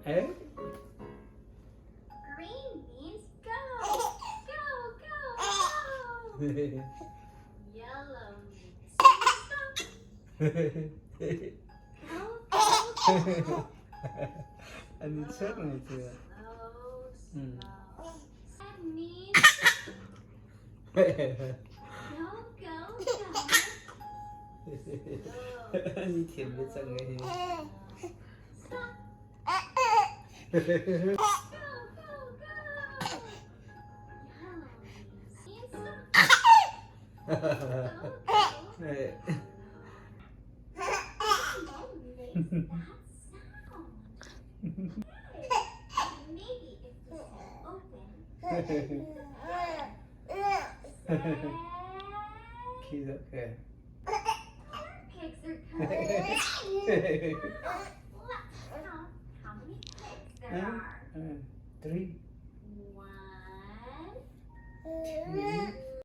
Eh? Green means go. Go, go, go. Yellow means stop. Go, go, go. Anh sớt này chưa? Slow, slow. That means go, go, go. Anh thiểm biết sao nghe Stop. Go, go, go. Yellow means stop. Go, go. Hey. What makes that sound? Maybe if this is open. He's okay. Pigs are coming. Let's count how many pigs there are. 3. 1, 2,